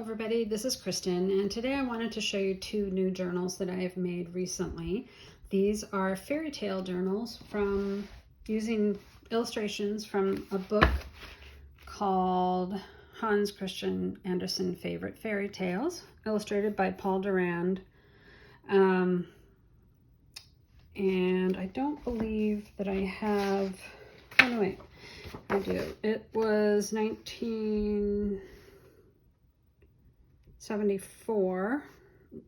everybody, this is Kristen, and today I wanted to show you two new journals that I have made recently. These are fairy tale journals from using illustrations from a book called Hans Christian Andersen Favorite Fairy Tales, illustrated by Paul Durand. And I don't believe that I have, oh no wait, I do. It was 1974,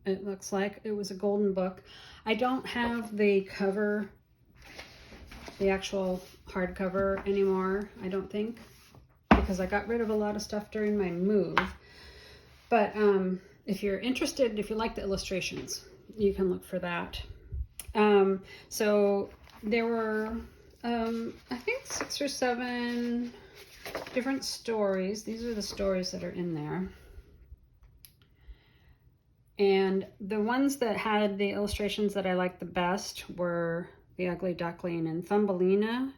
it looks like. It was a golden book. I don't have the cover, the actual hardcover anymore, I don't think, because I got rid of a lot of stuff during my move. But if you're interested, if you like the illustrations, you can look for that. So there were, I think 6 or 7 different stories. These are the stories that are in there. And the ones that had the illustrations that I liked the best were the Ugly Duckling and Thumbelina.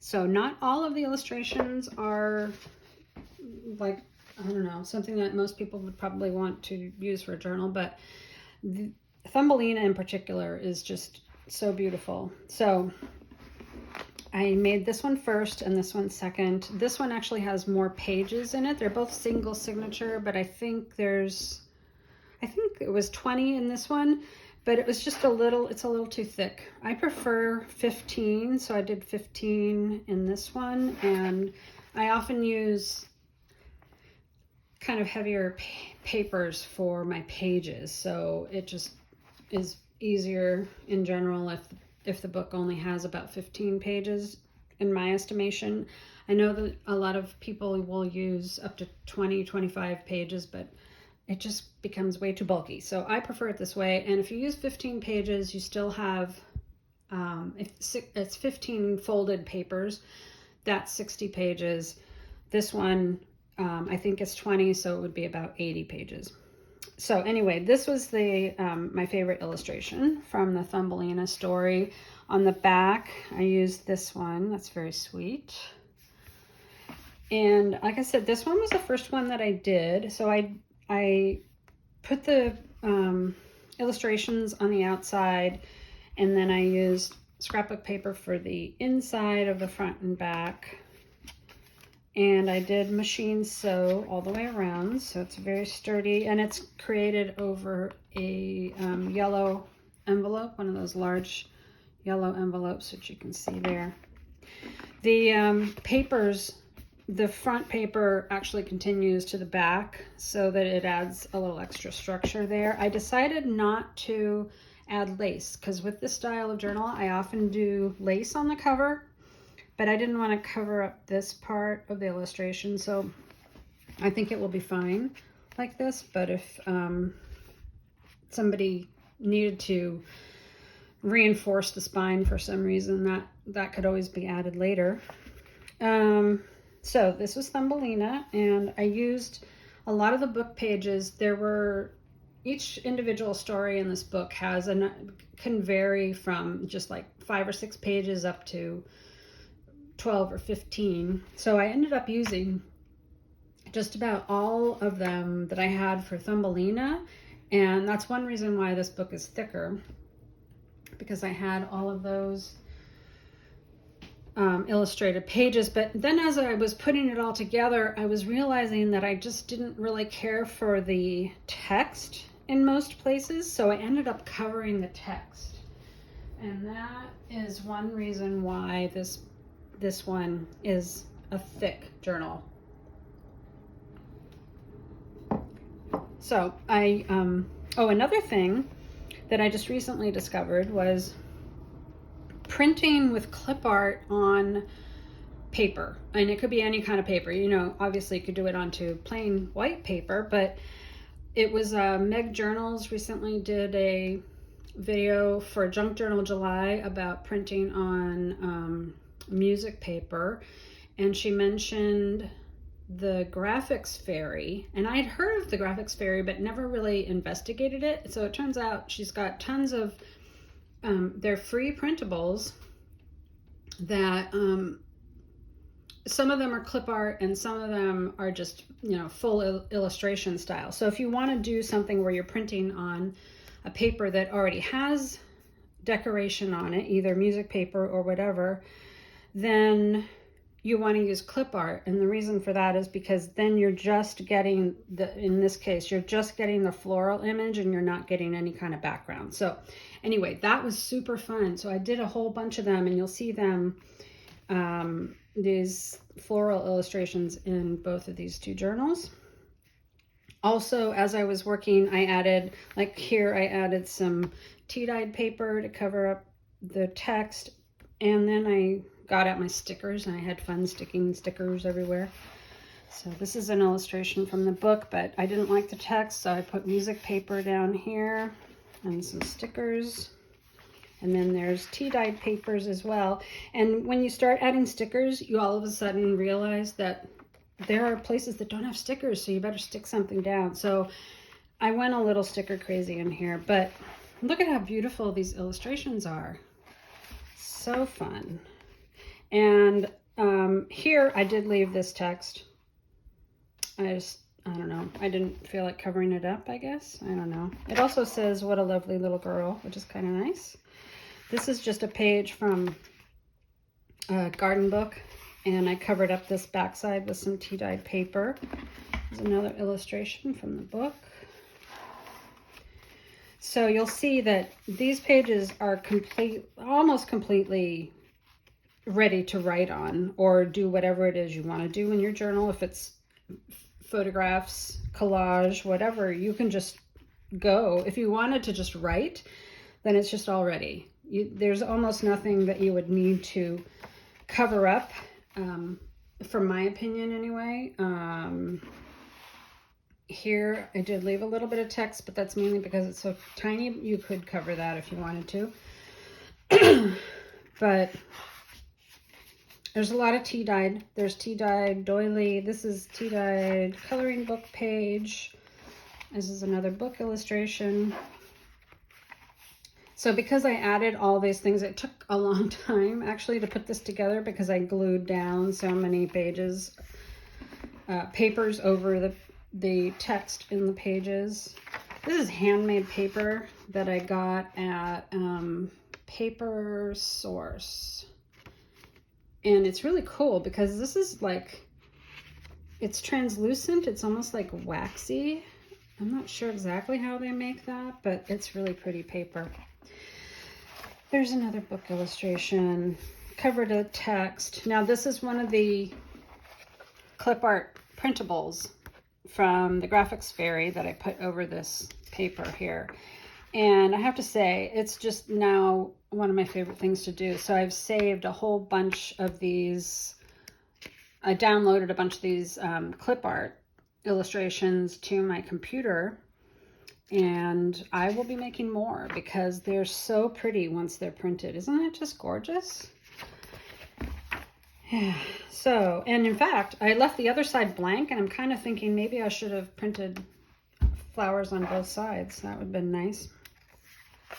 So not all of the illustrations are like, I don't know, something that most people would probably want to use for a journal, but Thumbelina in particular is just so beautiful. So I made this one first and this one second. This one actually has more pages in it. They're both single signature, but I think it was 20 in this one, but it was just it's a little too thick. I prefer 15, so I did 15 in this one, and I often use kind of heavier papers for my pages, so it just is easier in general if the book only has about 15 pages, in my estimation. I know that a lot of people will use up to 20, 25 pages, but it just becomes way too bulky. So I prefer it this way. And if you use 15 pages, you still have, if it's 15 folded papers, that's 60 pages. This one, I think it's 20, so it would be about 80 pages. So anyway, this was the my favorite illustration from the Thumbelina story. On the back, I used this one. That's very sweet. And like I said, this one was the first one that I did. So I put the illustrations on the outside, and then I used scrapbook paper for the inside of the front and back. And I did machine sew all the way around, so it's very sturdy, and it's created over a yellow envelope, one of those large yellow envelopes that you can see there. The papers, the front paper actually continues to the back so that it adds a little extra structure there. I decided not to add lace because with this style of journal, I often do lace on the cover, but I didn't want to cover up this part of the illustration, so I think it will be fine like this. But if somebody needed to reinforce the spine for some reason, that could always be added later. So this was Thumbelina, and I used a lot of the book pages. Each individual story in this book can vary from just like 5 or 6 pages up to 12 or 15. So I ended up using just about all of them that I had for Thumbelina, and that's one reason why this book is thicker, because I had all of those illustrated pages. But then as I was putting it all together, I was realizing that I just didn't really care for the text in most places, so I ended up covering the text, and that is one reason why this one is a thick journal. So another thing that I just recently discovered was printing with clip art on paper. And it could be any kind of paper. You know, obviously you could do it onto plain white paper, but it was Meg Journals recently did a video for Junk Journal July about printing on music paper, and she mentioned the graphics fairy, and I had heard of the graphics fairy but never really investigated it. So it turns out she's got tons of they're free printables that some of them are clip art and some of them are just, you know, full illustration style. So if you want to do something where you're printing on a paper that already has decoration on it, either music paper or whatever, then you want to use clip art. And the reason for that is because then you're just getting in this case, you're just getting the floral image and you're not getting any kind of background. So anyway, that was super fun. So I did a whole bunch of them, and you'll see them, these floral illustrations, in both of these two journals. Also, as I was working, I added, like here, I added some tea-dyed paper to cover up the text, and then I got out my stickers, and I had fun sticking stickers everywhere. So this is an illustration from the book, but I didn't like the text, so I put music paper down here and some stickers. And then there's tea-dyed papers as well. And when you start adding stickers, you all of a sudden realize that there are places that don't have stickers, so you better stick something down. So I went a little sticker crazy in here, but look at how beautiful these illustrations are. So fun. And here I did leave this text. I don't know. I didn't feel like covering it up, I guess. I don't know. It also says, "What a lovely little girl," which is kind of nice. This is just a page from a garden book, and I covered up this backside with some tea-dyed paper. There's another illustration from the book. So you'll see that these pages are almost completely ready to write on or do whatever it is you want to do in your journal. If it's photographs, collage, whatever, you can just go. If you wanted to just write, then it's just all ready. There's almost nothing that you would need to cover up, from my opinion anyway. Here I did leave a little bit of text, but that's mainly because it's so tiny. You could cover that if you wanted to. But there's a lot of tea-dyed. There's tea-dyed doily. This is tea-dyed coloring book page. This is another book illustration. So because I added all these things, it took a long time actually to put this together because I glued down so many papers over the text in the pages. This is handmade paper that I got at Paper Source. And it's really cool because this is like, it's translucent. It's almost like waxy. I'm not sure exactly how they make that, but it's really pretty paper. There's another book illustration, cover to text. Now this is one of the clip art printables from the Graphics Fairy that I put over this paper here. And I have to say, it's just now one of my favorite things to do. So I've saved a whole bunch of these. I downloaded a bunch of these clip art illustrations to my computer. And I will be making more because they're so pretty once they're printed. Isn't that just gorgeous? Yeah. So, and in fact, I left the other side blank, and I'm kind of thinking maybe I should have printed flowers on both sides. That would have been nice.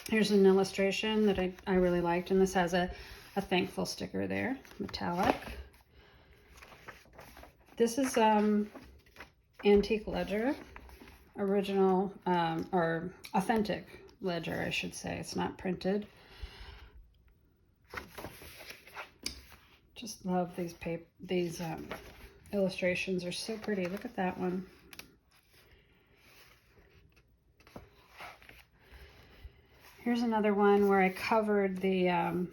Here's an illustration that I really liked, and this has a thankful sticker there, metallic. This is antique ledger, original or authentic ledger, I should say. It's not printed. Just love these illustrations are so pretty. Look at that one. Here's another one where I covered the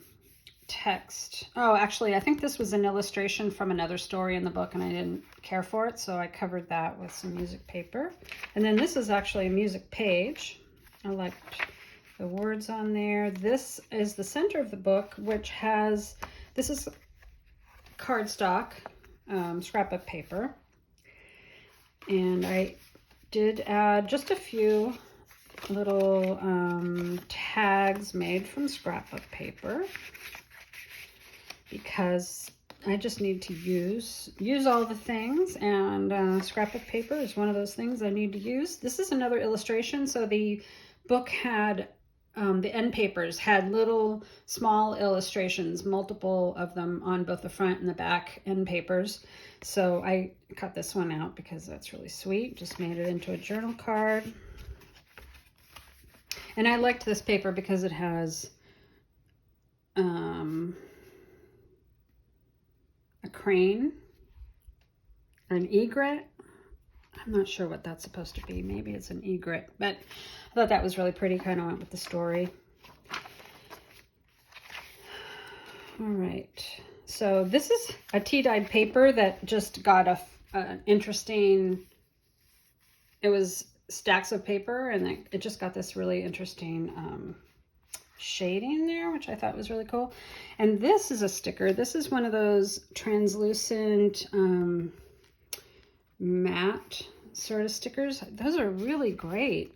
text. Oh, actually, I think this was an illustration from another story in the book, and I didn't care for it, so I covered that with some music paper. And then this is actually a music page. I liked the words on there. This is the center of the book, which has, this is cardstock, scrapbook paper. And I did add just a few little tags made from scrapbook paper because I just need to use all the things, and scrapbook paper is one of those things I need to use. This is another illustration. So the book had the end papers had little small illustrations, multiple of them on both the front and the back end papers. So I cut this one out because that's really sweet. Just made it into a journal card. And I liked this paper because it has a crane, an egret. I'm not sure what that's supposed to be. Maybe it's an egret, but I thought that was really pretty. Kind of went with the story. All right. So this is a tea-dyed paper that just got an interesting, it was stacks of paper, and it just got this really interesting shading there, which I thought was really cool. And this is a sticker. This is one of those translucent matte sort of stickers. Those are really great.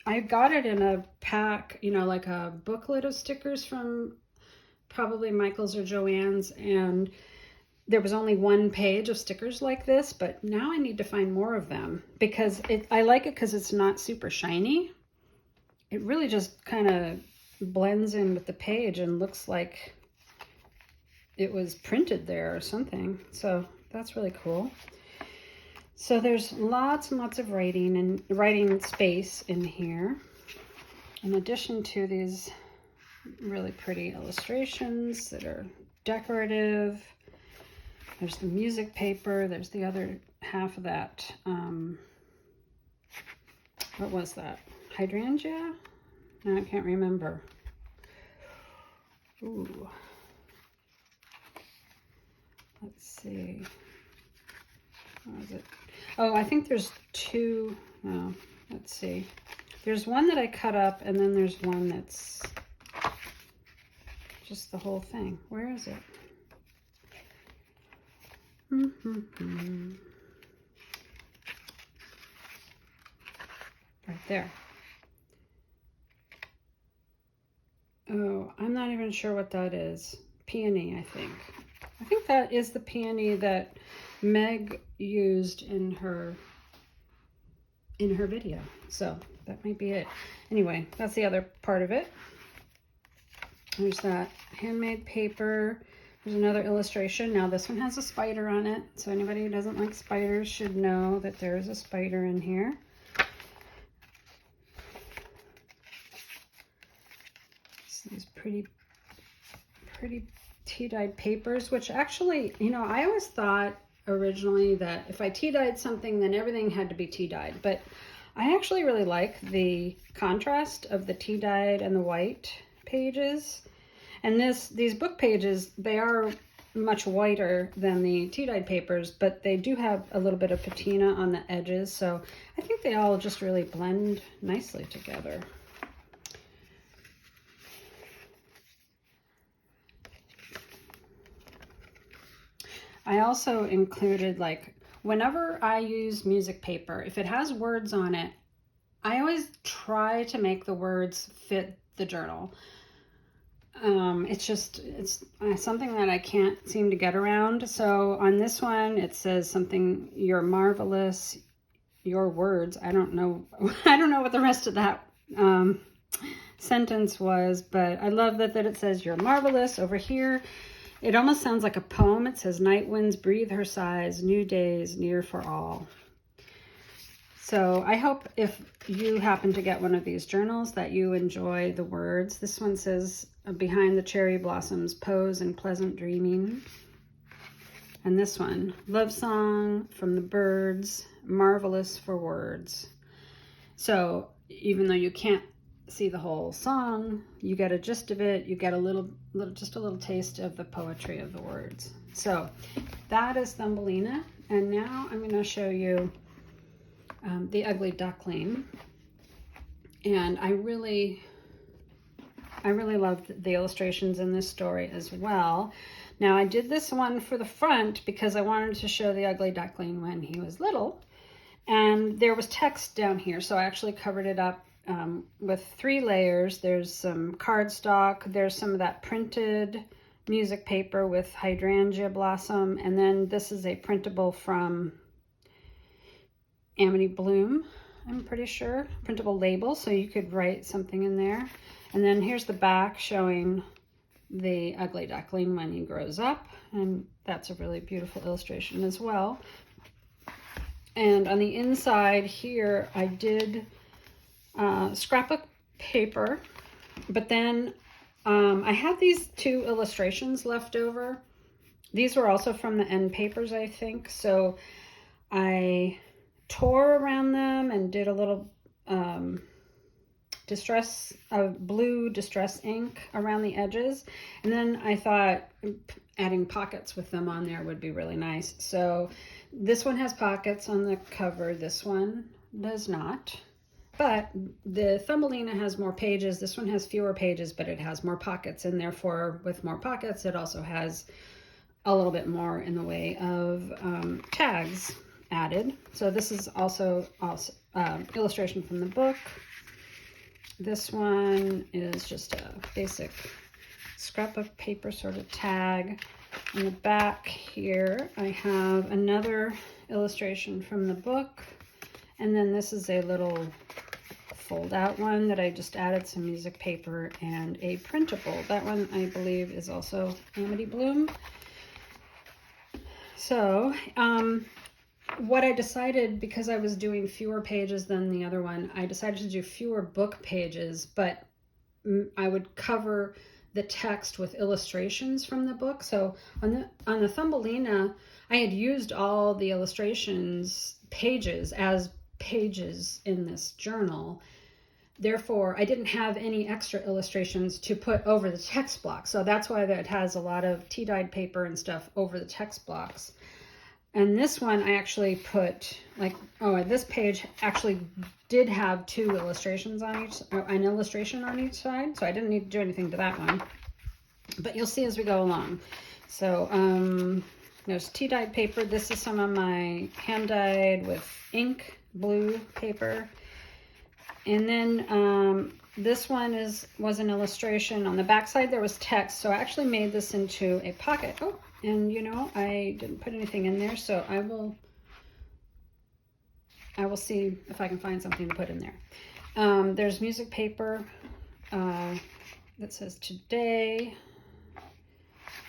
I got it in a pack, you know, like a booklet of stickers from probably Michael's or Joann's, and there was only one page of stickers like this, but now I need to find more of them because I like it because it's not super shiny. It really just kind of blends in with the page and looks like it was printed there or something. So that's really cool. So there's lots and lots of writing and writing space in here, in addition to these really pretty illustrations that are decorative. There's the music paper. There's the other half of that. What was that? Hydrangea? No, I can't remember. Ooh. Let's see. What was it? Oh, I think there's two. No, let's see. There's one that I cut up, and then there's one that's just the whole thing. Where is it? Right there. Oh, I'm not even sure what that is. Peony, I think. I think that is the peony that Meg used in her video. So that might be it. Anyway, that's the other part of it. There's that handmade paper. There's another illustration. Now this one has a spider on it. So anybody who doesn't like spiders should know that there is a spider in here. So these pretty tea-dyed papers, which actually, you know, I always thought originally that if I tea-dyed something, then everything had to be tea-dyed. But I actually really like the contrast of the tea-dyed and the white pages. And these book pages, they are much whiter than the tea-dyed papers, but they do have a little bit of patina on the edges. So I think they all just really blend nicely together. I also included, like, whenever I use music paper, if it has words on it, I always try to make the words fit the journal. It's something that I can't seem to get around. So on this one, it says something, "You're marvelous, your words." I don't know what the rest of that sentence was, but I love that it says "You're marvelous" over here. It almost sounds like a poem. It says, "Night winds breathe her sighs, new days near for all." So I hope if you happen to get one of these journals that you enjoy the words. This one says, "Behind the cherry blossoms, pose in pleasant dreaming." And this one, "Love song from the birds, marvelous for words." So even though you can't see the whole song, you get a gist of it. You get just a little taste of the poetry of the words. So that is Thumbelina. And now I'm going to show you the Ugly Duckling. And I really loved the illustrations in this story as well. Now I did this one for the front because I wanted to show the Ugly Duckling when he was little. And there was text down here, so I actually covered it up with 3 layers. There's some cardstock, there's some of that printed music paper with hydrangea blossom, and then this is a printable from Amity Bloom, I'm pretty sure, printable label, so you could write something in there. And then here's the back showing the ugly duckling when he grows up, and that's a really beautiful illustration as well. And on the inside here, I did scrapbook paper, but then I had these 2 illustrations left over. These were also from the end papers, I think. So I tore around them and did a little blue distress ink around the edges. And then I thought adding pockets with them on there would be really nice. So this one has pockets on the cover. This one does not. But the Thumbelina has more pages. This one has fewer pages, but it has more pockets. And therefore, with more pockets, it also has a little bit more in the way of tags added. So this is also illustration from the book. This one is just a basic scrapbook paper sort of tag. On the back here, I have another illustration from the book. And then this is a little fold out one that I just added some music paper and a printable. That one I believe is also Amity Bloom. So what I decided, because I was doing fewer pages than the other one, I decided to do fewer book pages, but I would cover the text with illustrations from the book. So on the Thumbelina, I had used all the illustrations pages as pages in this journal. Therefore, I didn't have any extra illustrations to put over the text block. So that's why that has a lot of tea-dyed paper and stuff over the text blocks. And this one I actually put, this page actually did have 2 illustrations on each, an illustration on each side. So I didn't need to do anything to that one. But you'll see as we go along. So there's tea-dyed paper. This is some of my hand-dyed with ink blue paper. And then this one was an illustration. On the back side there was text, so I actually made this into a pocket. Oh, and you know, I didn't put anything in there, so I will see if I can find something to put in there. There's music paper that says today.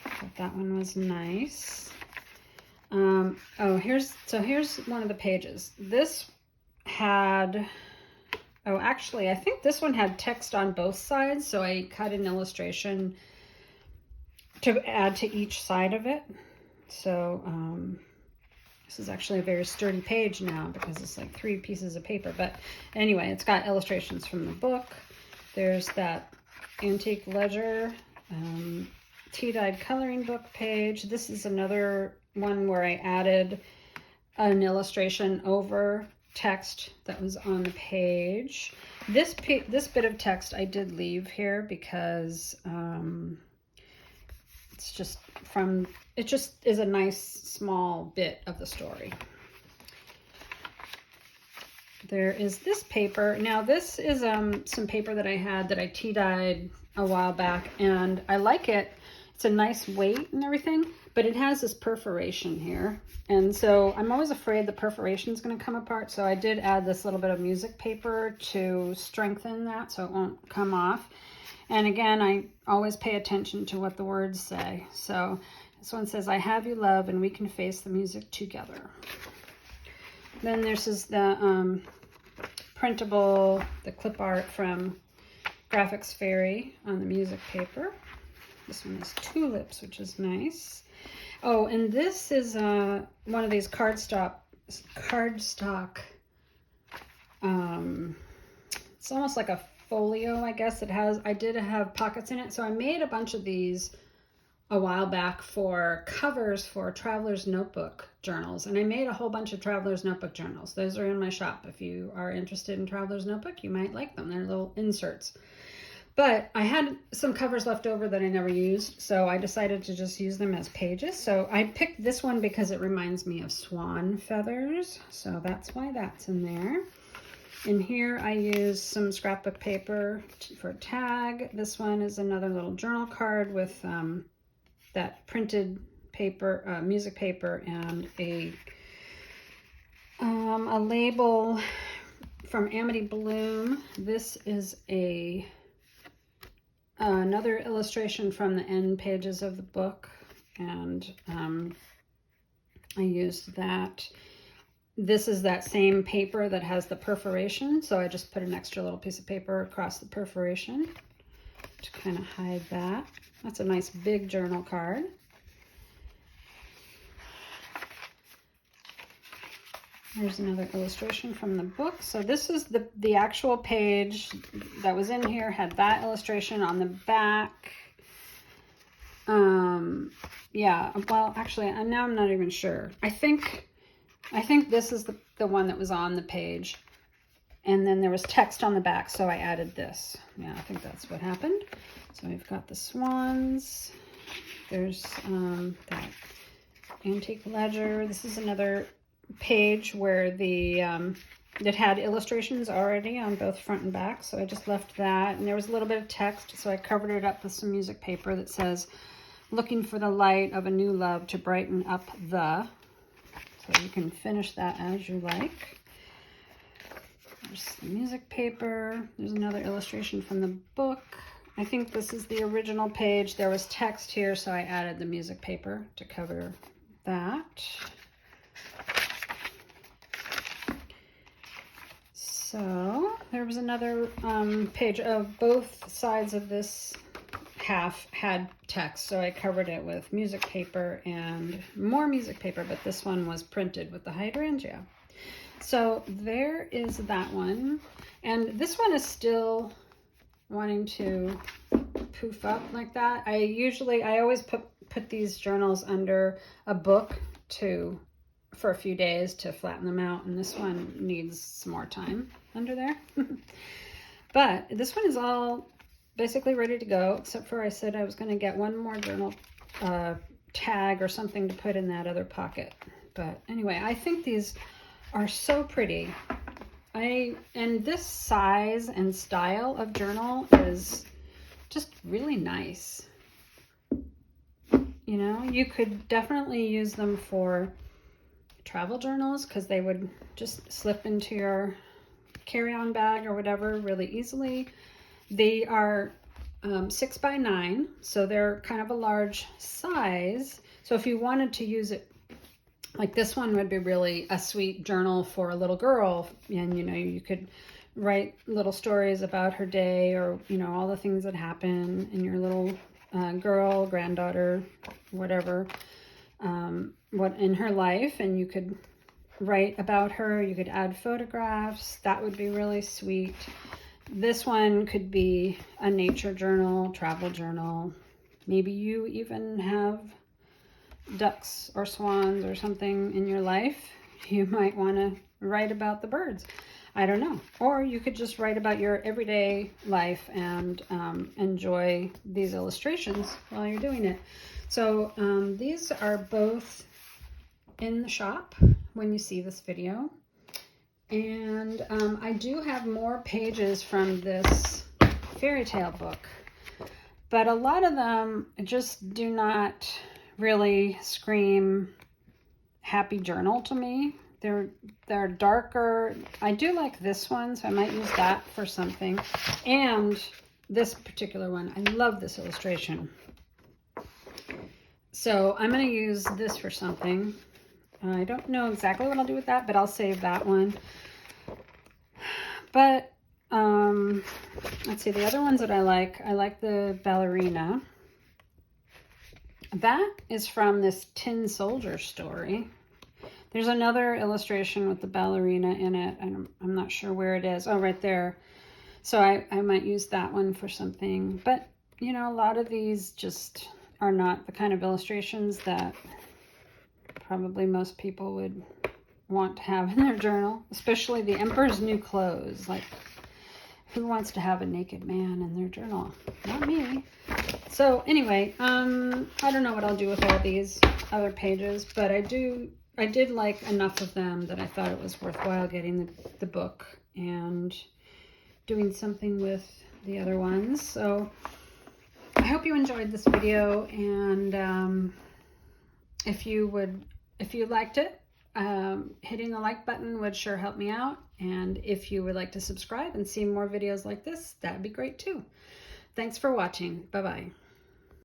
Thought that one was nice. Here's one of the pages. This had, actually, I think this one had text on both sides, so I cut an illustration to add to each side of it. So this is actually a very sturdy page now because it's like 3 pieces of paper. But anyway, it's got illustrations from the book. There's that antique ledger, tea-dyed coloring book page. This is another one where I added an illustration over text that was on the page. This bit of text I did leave here because it just is a nice small bit of the story. There is this paper. Now this is some paper that I had that I tea-dyed a while back, and I like it. It's a nice weight and everything, but it has this perforation here. And so I'm always afraid the perforation is going to come apart. So I did add this little bit of music paper to strengthen that so it won't come off. And again, I always pay attention to what the words say. So this one says, "I have you, love, and we can face the music together." Then this is the printable, the clip art from Graphics Fairy on the music paper. This one is tulips, which is nice. Oh, and this is one of these cardstock. It's almost like a folio, I guess. I did have pockets in it, so I made a bunch of these a while back for covers for Traveler's Notebook journals, and I made a whole bunch of Traveler's Notebook journals. Those are in my shop. If you are interested in Traveler's Notebook, you might like them. They're little inserts. But I had some covers left over that I never used, so I decided to just use them as pages. So I picked this one because it reminds me of swan feathers, so that's why that's in there. In here I used some scrapbook paper for a tag. This one is another little journal card with that printed paper, music paper, and a label from Amity Bloom. This is a another illustration from the end pages of the book, and I used that. This is that same paper that has the perforation, so I just put an extra little piece of paper across the perforation to kind of hide that. That's a nice big journal card. Here's another illustration from the book. So this is the actual page that was in here, had that illustration on the back. Yeah, well, actually, now I'm not even sure. I think this is the one that was on the page. And then there was text on the back, so I added this. Yeah, I think that's what happened. So we've got the swans. There's that antique ledger. This is another page where the it had illustrations already on both front and back, so I just left that. And there was a little bit of text, so I covered it up with some music paper that says, "Looking for the light of a new love to brighten up the." So you can finish that as you like. There's the music paper. There's another illustration from the book. I think this is the original page. There was text here, so I added the music paper to cover that. So there was another page of both sides of this half had text, so I covered it with music paper and more music paper, but this one was printed with the hydrangea. So there is that one, and this one is still wanting to poof up like that. I always put these journals under a book for a few days to flatten them out, and this one needs some more time under there. But this one is all basically ready to go, except for I said I was going to get one more journal tag or something to put in that other pocket. But anyway, I think these are so pretty. And this size and style of journal is just really nice. You know, you could definitely use them for travel journals because they would just slip into your carry-on bag or whatever really easily. They are 6 by 9, so they're kind of a large size. So if you wanted to use it, like this one would be really a sweet journal for a little girl, and you know, you could write little stories about her day, or you know, all the things that happen in your little girl, granddaughter, whatever, what in her life, and you could write about her. You could add photographs. That would be really sweet. This one could be a nature journal, travel journal. Maybe you even have ducks or swans or something in your life. You might want to write about the birds. I don't know. Or you could just write about your everyday life and enjoy these illustrations while you're doing it. So these are both in the shop when you see this video. And I do have more pages from this fairy tale book, but a lot of them just do not really scream happy journal to me. They're darker. I do like this one, so I might use that for something. And this particular one, I love this illustration. So I'm going to use this for something. I don't know exactly what I'll do with that, but I'll save that one. But let's see, the other ones that I like the ballerina. That is from this Tin Soldier story. There's another illustration with the ballerina in it. I'm not sure where it is. Oh, right there. So I might use that one for something. But, you know, a lot of these just are not the kind of illustrations that probably most people would want to have in their journal, especially the Emperor's New Clothes. Like, who wants to have a naked man in their journal? Not me. So anyway, I don't know what I'll do with all these other pages, but I did like enough of them that I thought it was worthwhile getting the book and doing something with the other ones. So I hope you enjoyed this video, and if you liked it, hitting the like button would sure help me out. And if you would like to subscribe and see more videos like this, that'd be great too. Thanks for watching. Bye-bye.